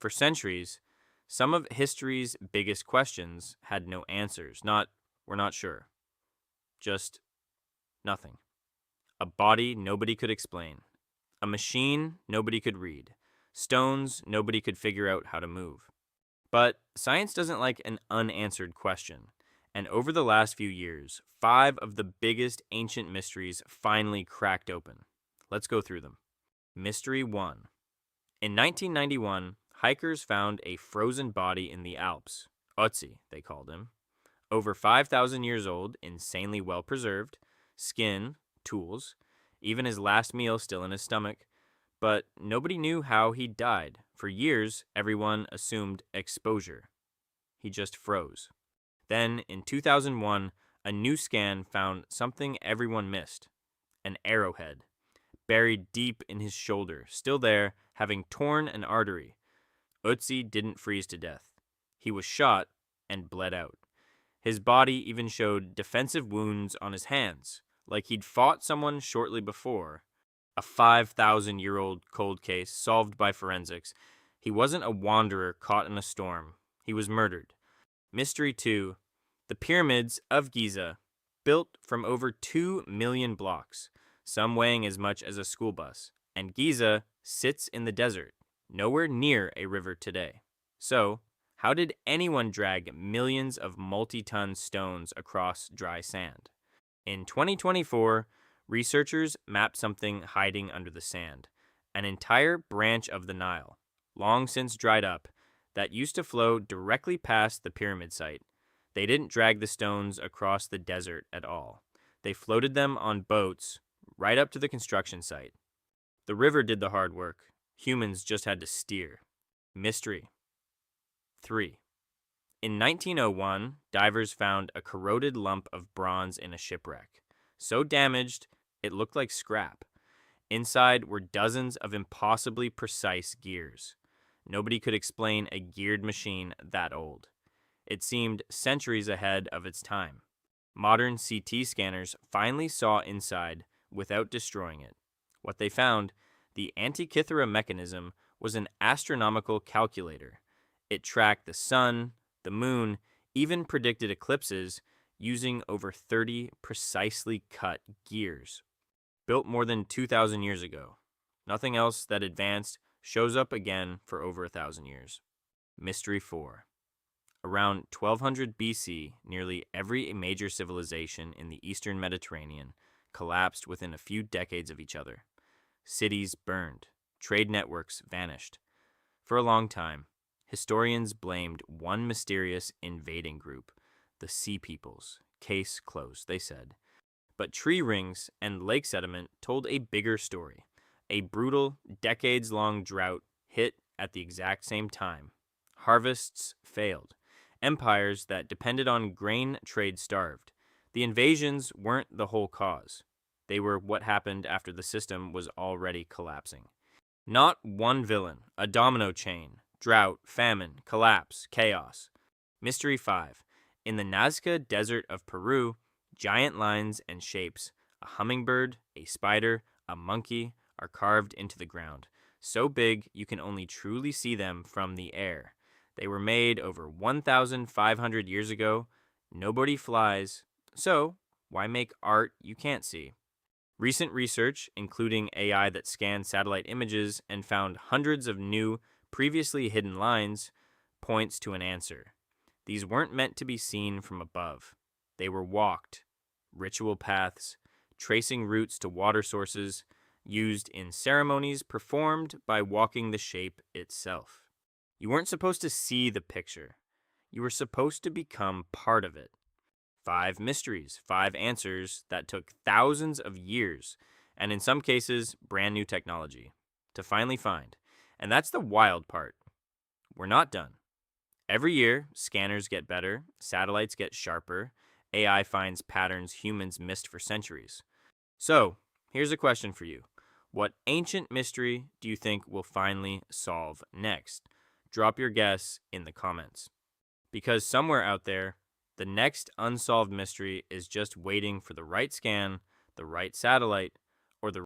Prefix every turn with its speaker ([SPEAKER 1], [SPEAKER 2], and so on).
[SPEAKER 1] For centuries, some of history's biggest questions had no answers. We're not sure. Just nothing. A body nobody could explain. A machine nobody could read. Stones nobody could figure out how to move. But science doesn't like an unanswered question. And over the last few years, 5 of the biggest ancient mysteries finally cracked open. Let's go through them. Mystery 1. In 1991, hikers found a frozen body in the Alps. Ötzi, they called him. Over 5,000 years old, insanely well preserved, skin, tools, even his last meal still in his stomach. But nobody knew how he died. For years, everyone assumed exposure. He just froze. Then, in 2001, a new scan found something everyone missed. An arrowhead, buried deep in his shoulder, still there, having torn an artery. Ötzi didn't freeze to death. He was shot and bled out. His body even showed defensive wounds on his hands, like he'd fought someone shortly before. A 5,000-year-old cold case solved by forensics. He wasn't a wanderer caught in a storm. He was murdered. Mystery 2. The Pyramids of Giza, built from over 2 million blocks, some weighing as much as a school bus. And Giza sits in the desert, nowhere near a river today. So, how did anyone drag millions of multi-ton stones across dry sand? In 2024, researchers mapped something hiding under the sand, an entire branch of the Nile, long since dried up, that used to flow directly past the pyramid site. They didn't drag the stones across the desert at all. They floated them on boats right up to the construction site. The river did the hard work. Humans just had to steer. Mystery 3. In 1901, divers found a corroded lump of bronze in a shipwreck. So damaged, it looked like scrap. Inside were dozens of impossibly precise gears. Nobody could explain a geared machine that old. It seemed centuries ahead of its time. Modern CT scanners finally saw inside without destroying it. What they found, the Antikythera mechanism, was an astronomical calculator. It tracked the sun, the moon, even predicted eclipses using over 30 precisely cut gears. Built more than 2,000 years ago. Nothing else that advanced shows up again for over 1,000 years. Mystery 4. Around 1200 BC, nearly every major civilization in the eastern Mediterranean collapsed within a few decades of each other. Cities burned. Trade networks vanished. For a long time, historians blamed one mysterious invading group, the Sea Peoples. Case closed, they said. But tree rings and lake sediment told a bigger story. A brutal, decades-long drought hit at the exact same time. Harvests failed. Empires that depended on grain trade starved. The invasions weren't the whole cause. They were what happened after the system was already collapsing. Not one villain, a domino chain. Drought, famine, collapse, chaos. Mystery 5. In the Nazca Desert of Peru, giant lines and shapes, a hummingbird, a spider, a monkey, are carved into the ground. So big you can only truly see them from the air. They were made over 1,500 years ago. Nobody flies. So, why make art you can't see? Recent research, including AI that scanned satellite images and found hundreds of new, previously hidden lines, points to an answer. These weren't meant to be seen from above. They were walked, ritual paths, tracing routes to water sources, used in ceremonies performed by walking the shape itself. You weren't supposed to see the picture. You were supposed to become part of it. 5 mysteries, 5 answers that took thousands of years, and in some cases, brand new technology, to finally find. And that's the wild part. We're not done. Every year, scanners get better, satellites get sharper, AI finds patterns humans missed for centuries. So, here's a question for you. What ancient mystery do you think we'll finally solve next? Drop your guess in the comments. Because somewhere out there, the next unsolved mystery is just waiting for the right scan, the right satellite,